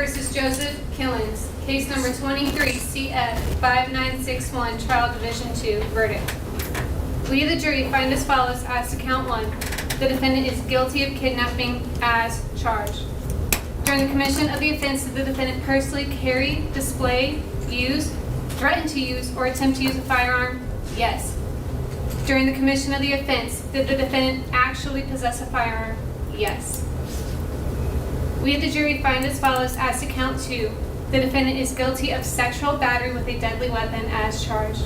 versus Joseph Kllins, case number 23 CF 5961, trial division 2, verdict. We, the jury, find as follows as to count 1. The defendant is guilty of kidnapping as charged. During the commission of the offense, did the defendant personally carry, display, use, threaten to use, or attempt to use a firearm? Yes. During the commission of the offense, did the defendant actually possess a firearm? Yes. We, the jury, find as follows as to count 2. The defendant is guilty of sexual battery with a deadly weapon as charged.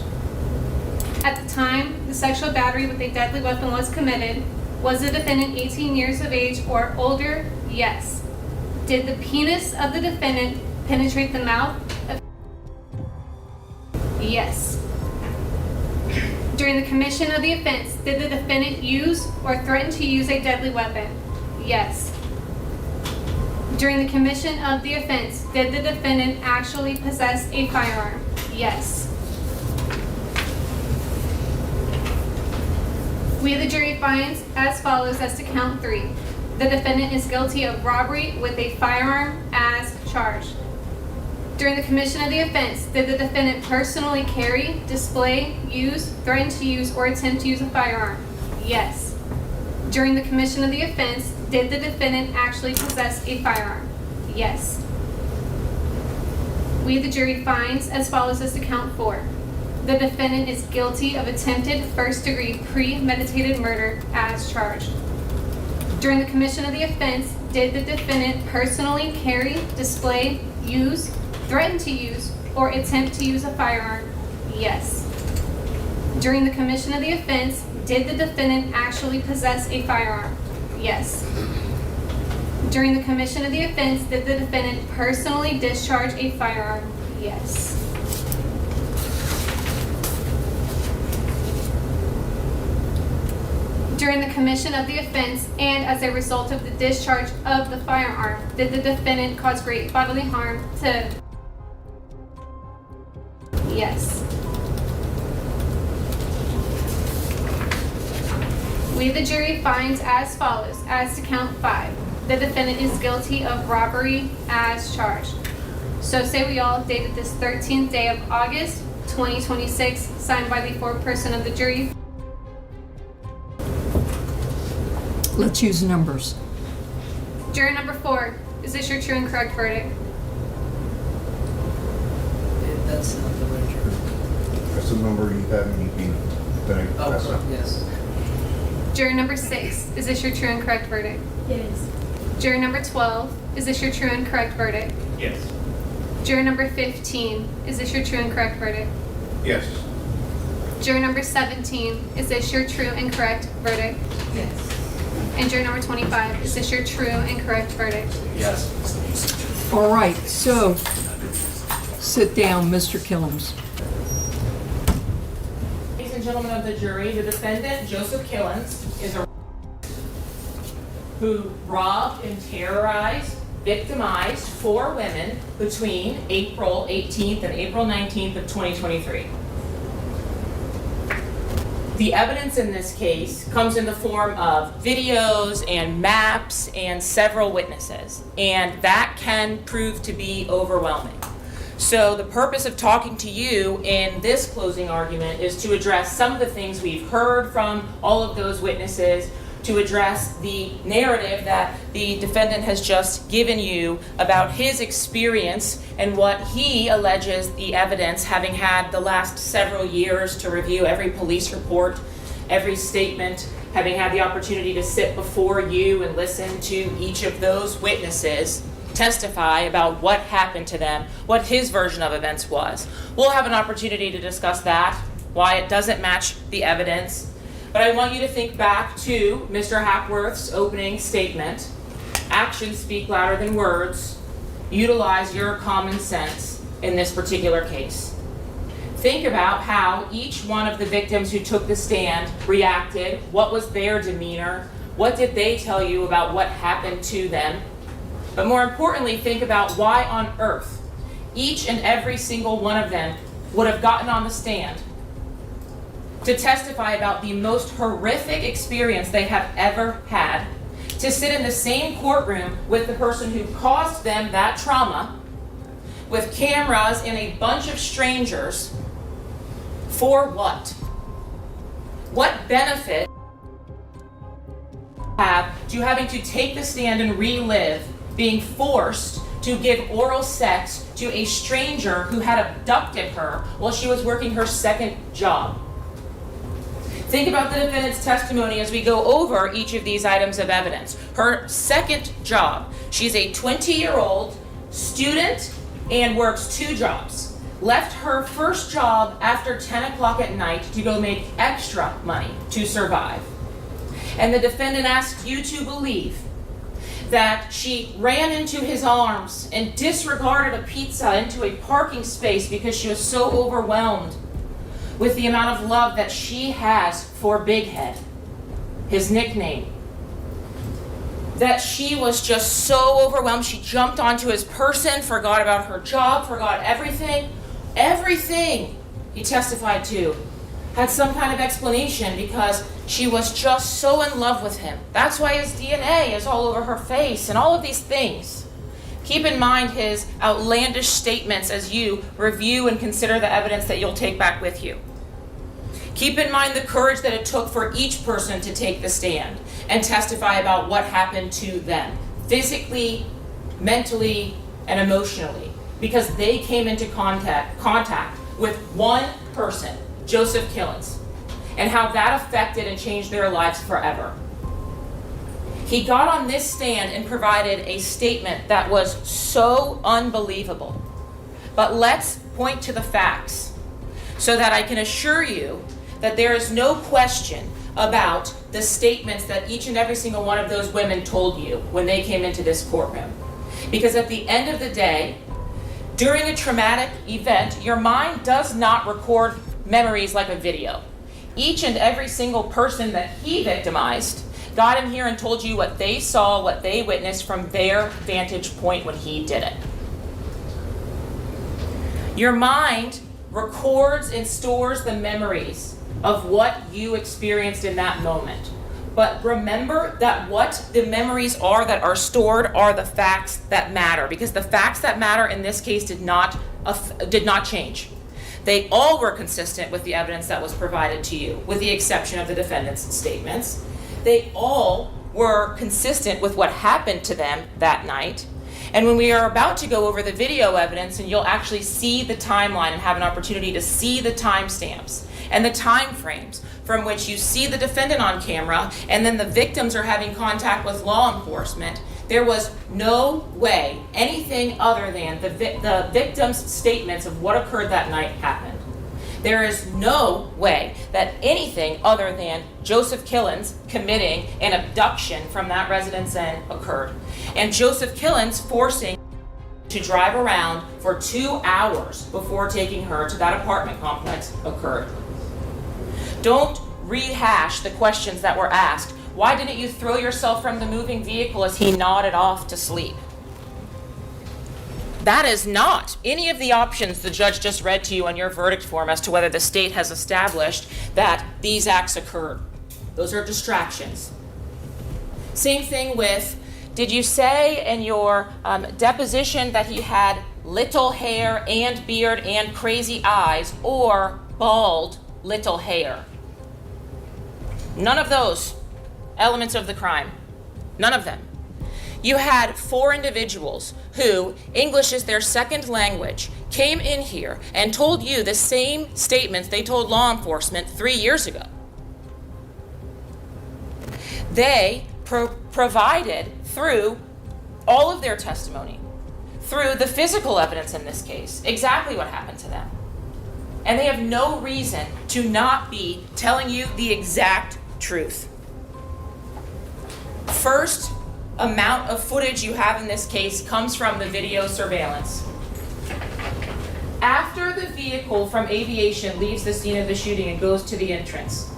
At the time the sexual battery with a deadly weapon was committed, was the defendant 18 years of age or older? Yes. Did the penis of the defendant penetrate the mouth? Yes. During the commission of the offense, did the defendant use or threaten to use a deadly weapon? Yes. During the commission of the offense, did the defendant actually possess a firearm? Yes. We, the jury, finds as follows as to count 3. The defendant is guilty of robbery with a firearm as charged. During the commission of the offense, did the defendant personally carry, display, use, threaten to use, or attempt to use a firearm? Yes. During the commission of the offense, did the defendant actually possess a firearm? Yes. We, the jury, finds as follows as to count 4. The defendant is guilty of attempted first-degree premeditated murder as charged. During the commission of the offense, did the defendant personally carry, display, use, threaten to use, or attempt to use a firearm? Yes. During the commission of the offense, did the defendant actually possess a firearm? Yes. During the commission of the offense, did the defendant personally discharge a firearm? Yes. During the commission of the offense and as a result of the discharge of the firearm, did the defendant cause great bodily harm to? Yes. We, the jury, finds as follows as to count 5. The defendant is guilty of robbery as charged. So say we all, dated this 13th day of August 2026, signed by the foreperson of the jury. Let's use numbers. Jury number 4, is this your true and correct verdict? That's not the right jury. That's the number you had in the thing. Oh, yes. Jury number 6, is this your true and correct verdict? Yes. Jury number 12, is this your true and correct verdict? Yes. Jury number 15, is this your true and correct verdict? Yes. Jury number 17, is this your true and correct verdict? Yes. And jury number 25, is this your true and correct verdict? Yes. All right, so sit down, Mr. Kllins. Ladies and gentlemen of the jury, the defendant, Joseph Kllins, is a who robbed and terrorized, victimized 4 women between April 18th and April 19th of 2023. The evidence in this case comes in the form of videos and maps and several witnesses, and that can prove to be overwhelming. So the purpose of talking to you in this closing argument is to address some of the things we've heard from all of those witnesses, to address the narrative that the defendant has just given you about his experience and what he alleges the evidence, having had the last several years to review every police report, every statement, having had the opportunity to sit before you and listen to each of those witnesses testify about what happened to them, what his version of events was. We'll have an opportunity to discuss that, why it doesn't match the evidence. But I want you to think back to Mr. Hackworth's opening statement. Actions speak louder than words. Utilize your common sense in this particular case. Think about how each one of the victims who took the stand reacted. What was their demeanor? What did they tell you about what happened to them? But more importantly, think about why on earth each and every single one of them would have gotten on the stand to testify about the most horrific experience they have ever had, to sit in the same courtroom with the person who caused them that trauma, with cameras and a bunch of strangers, for what? What benefit have to having to take the stand and relive being forced to give oral sex to a stranger who had abducted her while she was working her second job? Think about the defendant's testimony as we go over each of these items of evidence. Her second job, she's a 20-year-old student and works 2 jobs. Left her first job after 10 o'clock at night to go make extra money to survive. And the defendant asks you to believe that she ran into his arms and disregarded a pizza into a parking space because she was so overwhelmed with the amount of love that she has for Big Head, his nickname. That she was just so overwhelmed, she jumped onto his person, forgot about her job, forgot everything. Everything he testified to had some kind of explanation because she was just so in love with him. That's why his DNA is all over her face and all of these things. Keep in mind his outlandish statements as you review and consider the evidence that you'll take back with you. Keep in mind the courage that it took for each person to take the stand and testify about what happened to them, physically, mentally, and emotionally, because they came into contact with one person, Joseph Kllins, and how that affected and changed their lives forever. He got on this stand and provided a statement that was so unbelievable. But let's point to the facts so that I can assure you that there is no question about the statements that each and every single one of those women told you when they came into this courtroom. Because at the end of the day, during a traumatic event, your mind does not record memories like a video. Each and every single person that he victimized got in here and told you what they saw, what they witnessed from their vantage point when he did it. Your mind records and stores the memories of what you experienced in that moment. But remember that what the memories are that are stored are the facts that matter, because the facts that matter in this case did not change. They all were consistent with the evidence that was provided to you, with the exception of the defendant's statements. They all were consistent with what happened to them that night. And when we are about to go over the video evidence, and you'll actually see the timeline and have an opportunity to see the timestamps and the time frames from which you see the defendant on camera, and then the victims are having contact with law enforcement, there was no way anything other than the victim's statements of what occurred that night happened. There is no way that anything other than Joseph Kllins committing an abduction from that residence inn occurred. And Joseph Kllins forcing to drive around for 2 hours before taking her to that apartment complex occurred. Don't rehash the questions that were asked. Why didn't you throw yourself from the moving vehicle as he nodded off to sleep? That is not any of the options the judge just read to you on your verdict form as to whether the state has established that these acts occurred. Those are distractions. Same thing with, did you say in your deposition that he had little hair and beard and crazy eyes, or bald little hair? None of those elements of the crime. None of them. You had 4 individuals who, English is their second language, came in here and told you the same statements they told law enforcement 3 years ago. They provided through all of their testimony, through the physical evidence in this case, exactly what happened to them. And they have no reason to not be telling you the exact truth. First amount of footage you have in this case comes from the video surveillance. After the vehicle from aviation leaves the scene of the shooting and goes to the entrance,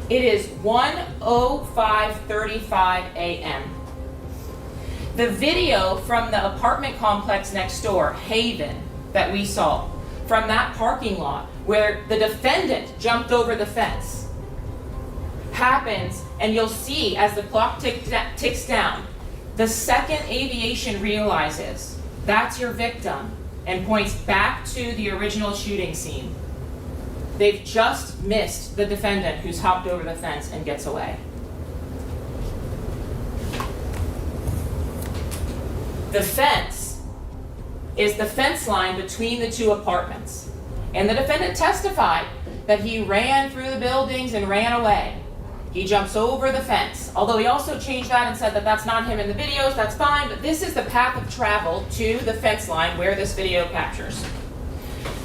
it is 1:05:35 a.m. The video from the apartment complex next door, Haven, that we saw, from that parking lot where the defendant jumped over the fence, happens, and you'll see as the clock ticks down, the second aviation realizes that's your victim and points back to the original shooting scene. They've just missed the defendant who's hopped over the fence and gets away. The fence is the fence line between the two apartments. And the defendant testified that he ran through the buildings and ran away. He jumps over the fence. Although he also changed that and said that that's not him in the videos, that's fine, but this is the path of travel to the fence line where this video captures.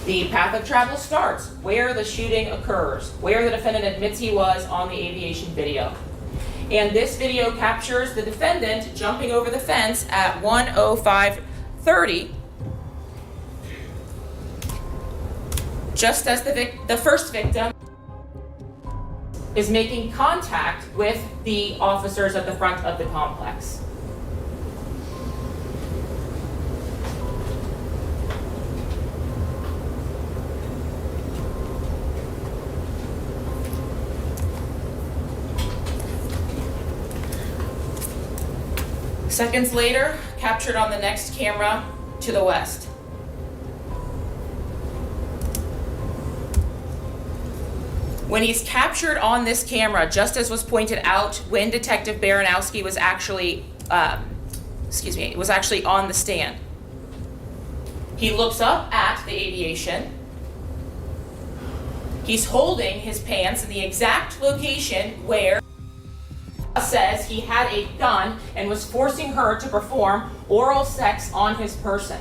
The path of travel starts where the shooting occurs, where the defendant admits he was on the aviation video. And this video captures the defendant jumping over the fence at 1:05:30, just as the first victim is making contact with the officers at the front of the complex. Seconds later, captured on the next camera to the west. When he's captured on this camera, just as was pointed out when Detective Baranowski was actually, was actually on the stand, he looks up at the aviation. He's holding his pants in the exact location where says he had a gun and was forcing her to perform oral sex on his person.